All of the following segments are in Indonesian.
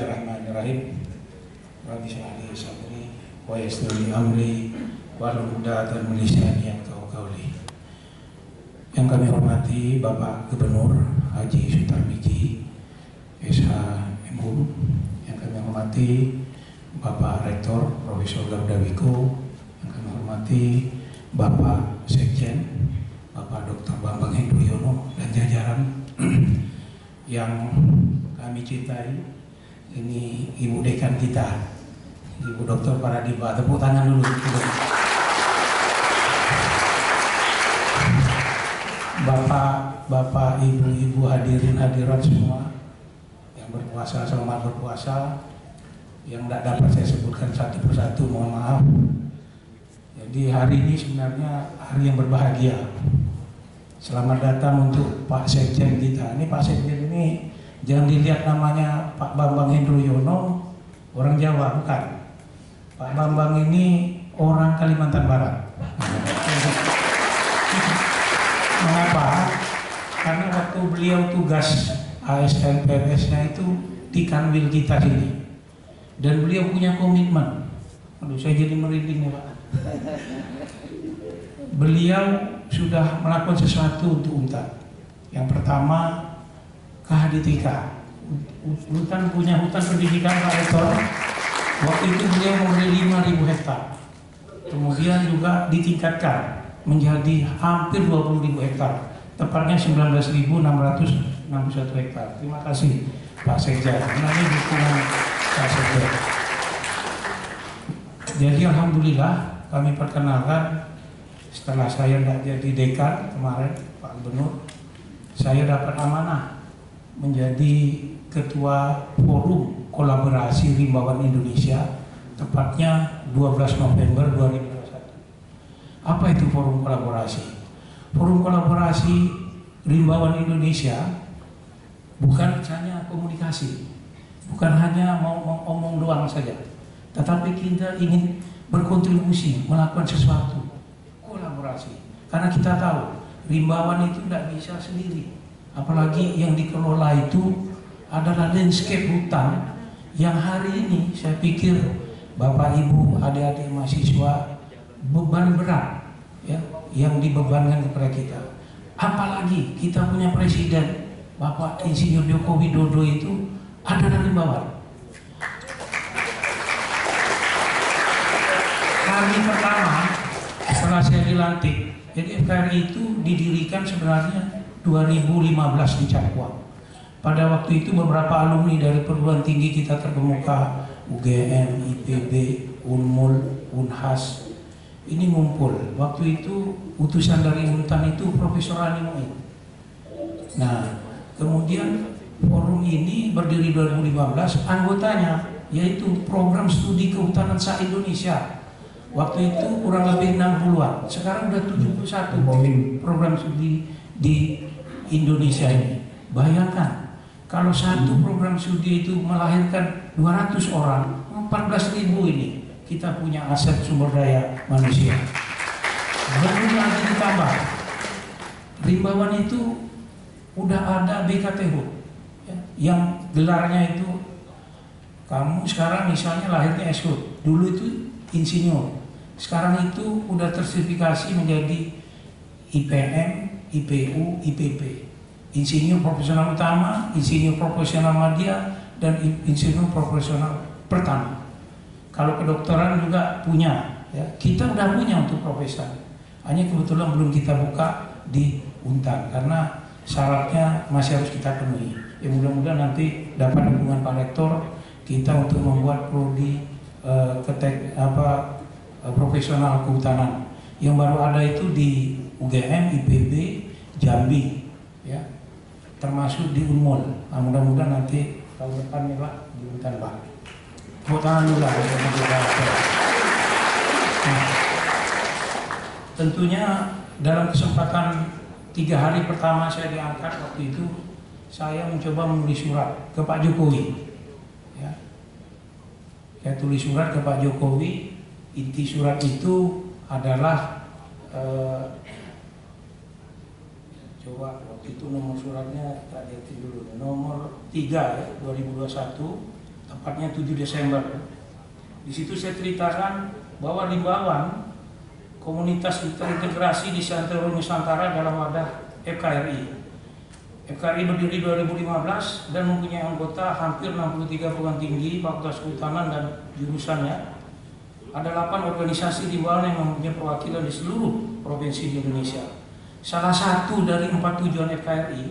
Bismillahirrahmanirrahim. Rabbi shrah li sadri wa yassir li amri wahlul 'uqdatam min lisani yafqahu qawli. Yang kami hormati Bapak Gubernur Haji Sutarmiji SH.M.Hum, yang kami hormati Bapak Rektor Profesor Garuda Wiku, yang kami hormati Bapak Sekjen Bapak Dr. Bambang Hendroyono dan jajaran yang kami cintai. Ini Ibu Dekan kita, Ibu Dr. Paradiba. Tepuk tangan dulu. Bapak, Ibu hadirin hadirat semua yang berpuasa, selamat berpuasa. Yang tidak dapat saya sebutkan satu persatu, mohon maaf. Jadi hari ini sebenarnya hari yang berbahagia. Selamat datang untuk Pak Sekjen kita. Ini Pak Sekjen ini jangan dilihat namanya Pak Bambang Hendroyono, orang Jawa, bukan. Pak Bambang ini orang Kalimantan Barat. Mengapa? Karena waktu beliau tugas ASN PNS-nya itu di Kanwil kita sini. Dan beliau punya komitmen. Aduh, saya jadi merinding ya Pak. Beliau sudah melakukan sesuatu untuk UNTAD. Yang pertama, KHDTK. UNTAD punya hutan pendidikan Pak Rektor. Waktu itu beliau memberi 5.000 hektar. Kemudian juga ditingkatkan menjadi hampir 20.000 hektar. Tepatnya 19.661 hektar. Terima kasih Pak Sekjen. Ini dukungan Pak Sekjen. Jadi alhamdulillah kami perkenalkan, setelah saya tidak jadi dekan kemarin Pak Gubernur, saya dapat amanah menjadi Ketua Forum Kolaborasi Rimbawan Indonesia, tepatnya 12 November 2021. Apa itu Forum Kolaborasi? Forum Kolaborasi Rimbawan Indonesia bukan hanya komunikasi, bukan hanya mau ngomong doang saja, tetapi kita ingin berkontribusi, melakukan sesuatu, kolaborasi. Karena kita tahu Rimbawan itu tidak bisa sendiri. Apalagi yang dikelola itu adalah landscape hutan yang hari ini saya pikir Bapak Ibu, adik-adik mahasiswa, beban berat ya, yang dibebankan kepada kita. Apalagi kita punya presiden Bapak Insinyur Joko Widodo itu adalah Rimbawan. Hari pertama setelah saya dilantik, jadi FKRI itu didirikan sebenarnya 2015 di Cakwa. Pada waktu itu beberapa alumni dari perguruan tinggi kita terkemuka, UGM, IPB, Unmul, Unhas, ini ngumpul. Waktu itu utusan dari UNTAN itu Profesor Ani Muin. Nah, kemudian forum ini berdiri 2015, anggotanya yaitu program studi kehutanan se-Indonesia. Waktu itu kurang lebih 60-an, sekarang udah 71 program studi di Indonesia ini. Bayangkan kalau satu program studi itu melahirkan 200 orang, 14.000 ini kita punya aset sumber daya manusia. Belum lagi ditambah Rimbawan itu udah ada BKTH ya, yang gelarnya itu, kamu sekarang misalnya lahirnya S.Hud, dulu itu insinyur, sekarang itu udah tersertifikasi menjadi IPM, IPU, IPP, insinyur profesional utama, insinyur profesional media, dan insinyur profesional pertama. Kalau kedokteran juga punya, ya, kita udah punya untuk profesor. Hanya kebetulan belum kita buka di UNTAD karena syaratnya masih harus kita penuhi. Ya mudah-mudahan nanti dapat dukungan Pak Rektor kita untuk membuat prodi profesional kehutanan yang baru ada itu di UGM, IPB, Jambi, ya, termasuk di Unmul. Nah, mudah-mudahan nanti tahun depan nih Pak di UNTAD Pak. Tepuk tangan dulu lah. Nah, tentunya dalam kesempatan 3 hari pertama saya diangkat waktu itu, saya mencoba menulis surat ke Pak Jokowi. Ya. Saya tulis surat ke Pak Jokowi. Inti surat itu adalah coba waktu itu nomor suratnya tak lihat dulu, nomor 3 ya, 2021 tepatnya 7 Desember. Di situ saya ceritakan bahwa Limbawan komunitas terintegrasi di seantero Nusantara dalam wadah FKRI. FKRI berdiri 2015 dan mempunyai anggota hampir 63 perguruan tinggi, fakultas kehutanan dan jurusannya. Ada 8 organisasi Limbawan yang mempunyai perwakilan di seluruh provinsi di Indonesia. Salah satu dari 4 tujuan FKRI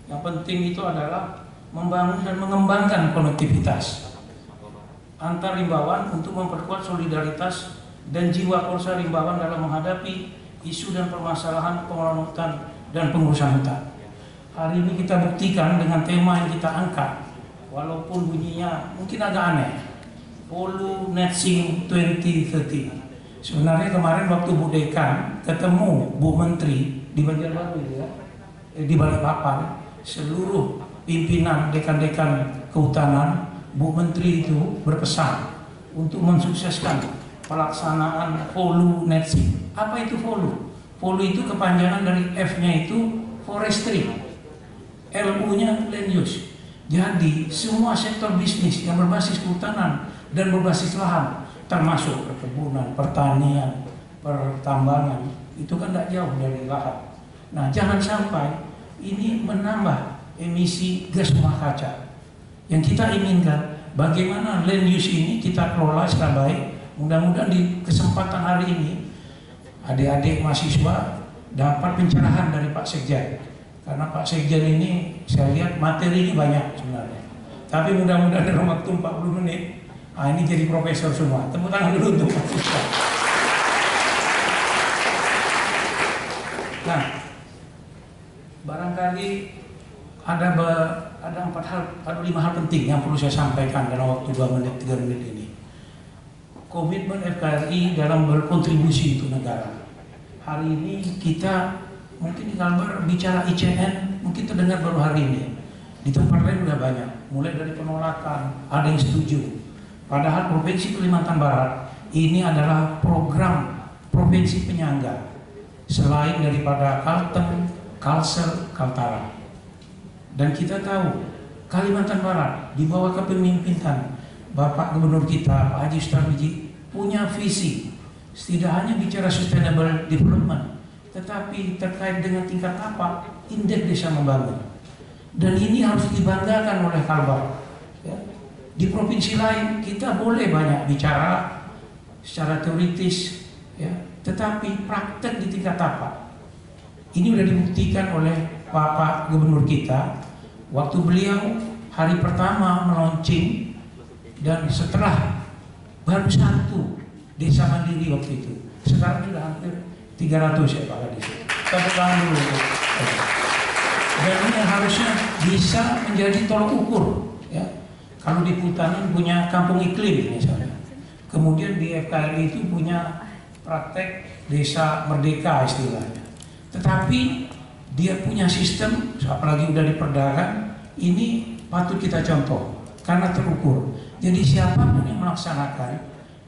yang penting itu adalah membangun dan mengembangkan konektivitas antar Limbawan untuk memperkuat solidaritas dan jiwa korsa Limbawan dalam menghadapi isu dan permasalahan pengelolaan hutan dan pengurusan hutan. Hari ini kita buktikan dengan tema yang kita angkat, walaupun bunyinya mungkin agak aneh, Polu Netsing 2030. Sebenarnya kemarin waktu Bu Dekan ketemu Bu Menteri di Banjarbaru ya, di Balikpapan, seluruh pimpinan dekan-dekan kehutanan, Bu Menteri itu berpesan untuk mensukseskan pelaksanaan Polu Netsing. Apa itu Polu? Polu itu kepanjangan dari F-nya itu forestry, L-U-nya land use. Jadi semua sektor bisnis yang berbasis kehutanan dan berbasis lahan, termasuk perkebunan, pertanian, pertambangan, itu kan tidak jauh dari lahan. Nah, jangan sampai ini menambah emisi gas rumah kaca. Yang kita inginkan, bagaimana land use ini kita kelola secara baik. Mudah-mudahan di kesempatan hari ini adik-adik mahasiswa dapat pencerahan dari Pak Sekjen. Karena Pak Sekjen ini saya lihat materinya banyak sebenarnya. Tapi mudah-mudahan dalam waktu 40 menit, ini jadi profesor semua. Tepuk tangan dulu untuk Pak Sekjen. Nah, barangkali ada 5 hal penting yang perlu saya sampaikan dalam waktu 2 menit, 3 menit ini. Komitmen FKRI dalam berkontribusi untuk negara. Hari ini kita mungkin di Kalbar bicara ICN mungkin terdengar baru hari ini. Di tempat lain udah banyak, mulai dari penolakan, ada yang setuju. Padahal Provinsi Kalimantan Barat ini adalah program provinsi penyangga selain daripada Kalteng, Kalsel, Kaltara. Dan kita tahu Kalimantan Barat di bawah kepemimpinan Bapak Gubernur kita Pak Haji Sutarmiji punya visi tidak hanya bicara sustainable development, tetapi terkait dengan tingkat apa indeks desa membangun. Dan ini harus dibanggakan oleh Kalbar. Ya. Di provinsi lain kita boleh banyak bicara secara teoritis, ya, tetapi praktek di tingkat apa? Ini sudah dibuktikan oleh Bapak Gubernur kita waktu beliau hari pertama melaunching, dan setelah baru 1 desa mandiri waktu itu. Sekarang sudah hampir 300 ya Pak Kadis. Tepuk tangan dulu. Dan ini harusnya bisa menjadi tolok ukur. Ya. Kalau di Kehutanan punya kampung iklim misalnya. Kemudian di FKRI itu punya praktek desa merdeka istilahnya. Tetapi dia punya sistem, apalagi udah diperdakan, ini patut kita contoh karena terukur. Jadi siapapun yang melaksanakan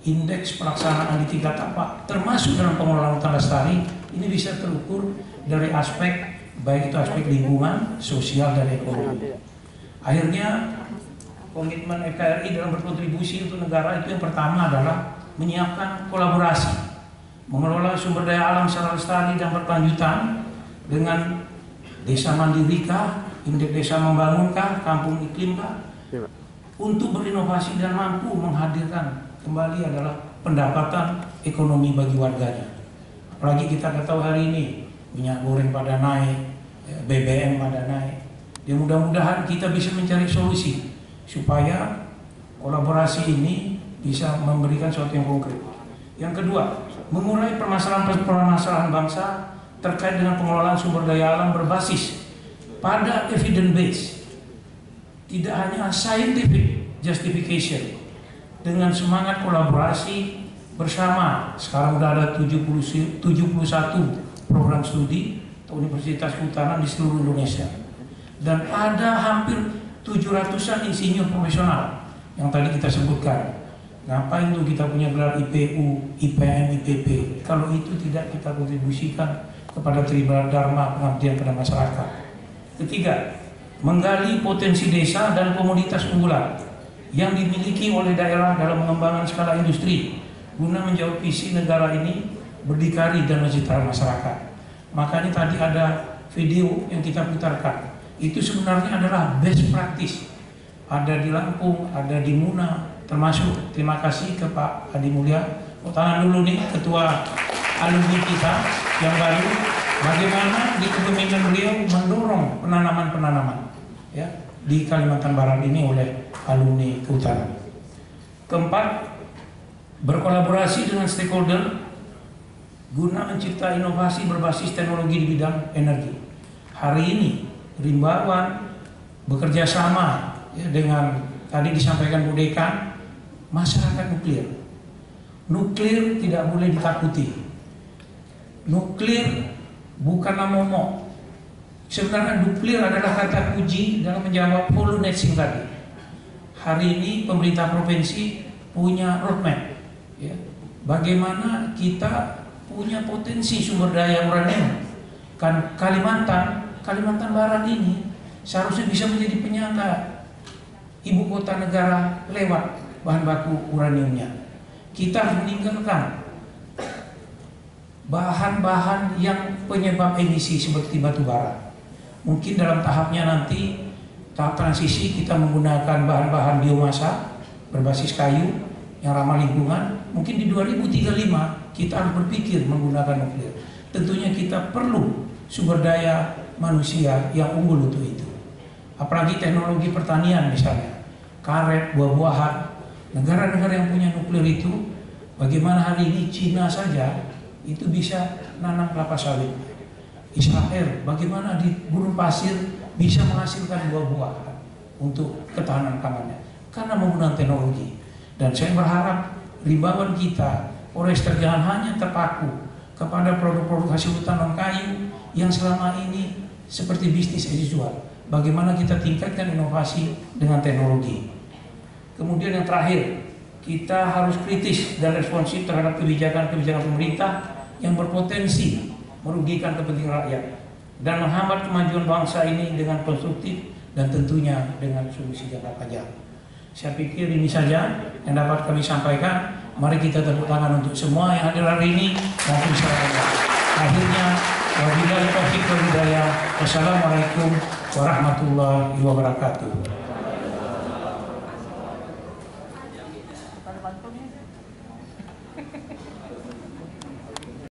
indeks pelaksanaan di tingkat apa, termasuk dalam pengelolaan hutan lestari, ini bisa terukur dari aspek baik itu aspek lingkungan, sosial dan ekonomi. Akhirnya komitmen FKRI dalam berkontribusi untuk negara itu yang pertama adalah menyiapkan kolaborasi, mengelola sumber daya alam secara lestari dan berkelanjutan dengan desa mandiri kah, indeks desa membangun kah, kampung iklim kah, untuk berinovasi dan mampu menghadirkan kembali adalah pendapatan ekonomi bagi warganya. Apalagi kita tahu hari ini minyak goreng pada naik, BBM pada naik. Ya mudah-mudahan kita bisa mencari solusi supaya kolaborasi ini bisa memberikan sesuatu yang konkret. Yang kedua, mengurai permasalahan bangsa terkait dengan pengelolaan sumber daya alam berbasis pada evidence base, tidak hanya scientific justification, dengan semangat kolaborasi bersama. Sekarang sudah ada 71 program studi Universitas Kehutanan di seluruh Indonesia, dan ada hampir 700-an insinyur profesional yang tadi kita sebutkan. Ngapain tuh kita punya gelar IPU, IPM, IPP kalau itu tidak kita kontribusikan kepada Tridharma pengabdian pada masyarakat. Ketiga, menggali potensi desa dan komoditas unggulan yang dimiliki oleh daerah dalam mengembangkan skala industri guna menjawab visi negara ini berdikari dan mensejahterakan masyarakat. Makanya tadi ada video yang kita putarkan, itu sebenarnya adalah best practice. Ada di Lampung, ada di Muna, termasuk terima kasih ke Pak Adi Mulya. Tangan dulu nih ketua alumni kita yang baru, bagaimana di kepemimpinan beliau mendorong penanaman ya di Kalimantan Barat ini oleh alumni Kehutanan. Keempat, berkolaborasi dengan stakeholder guna mencipta inovasi berbasis teknologi di bidang energi. Hari ini Rimbawan bekerja sama ya, dengan tadi disampaikan Bu Dekan, masyarakat nuklir. Nuklir tidak boleh ditakuti. Nuklir bukanlah momok. Sebenarnya nuklir adalah kata kunci dalam menjawab full netting tadi. Hari ini pemerintah provinsi punya roadmap ya, bagaimana kita punya potensi sumber daya uranium. Kan Kalimantan Barat ini seharusnya bisa menjadi penyangga ibu kota negara lewat bahan baku uraniumnya. Kita harus meninggalkan bahan-bahan yang penyebab emisi seperti batu bara. Mungkin dalam tahapnya nanti, tahap transisi, kita menggunakan bahan-bahan biomasa berbasis kayu yang ramah lingkungan. Mungkin di 2035 kita harus berpikir menggunakan nuklir. Tentunya kita perlu sumber daya manusia yang unggul untuk itu. Apalagi teknologi pertanian misalnya, karet, buah-buahan. Negara-negara yang punya nuklir itu, bagaimana hari ini Cina saja itu bisa nanam kelapa sawit. Israel bagaimana di gurun pasir bisa menghasilkan buah-buahan untuk ketahanan pangannya karena menggunakan teknologi. Dan saya berharap Rimbawan kita, Polresta jangan hanya terpaku kepada produk-produk hasil hutan non kayu yang selama ini seperti bisnis as usual. Bagaimana kita tingkatkan inovasi dengan teknologi. Kemudian yang terakhir, kita harus kritis dan responsif terhadap kebijakan-kebijakan pemerintah yang berpotensi merugikan kepentingan rakyat dan menghambat kemajuan bangsa ini dengan konstruktif dan tentunya dengan solusi jangka panjang. Saya pikir ini saja yang dapat kami sampaikan. Mari kita tepuk tangan untuk semua yang hadir hari ini maupun selanjutnya. Akhirnya, wabillahi taufiq wal hidayah. Wassalamualaikum warahmatullahi wabarakatuh.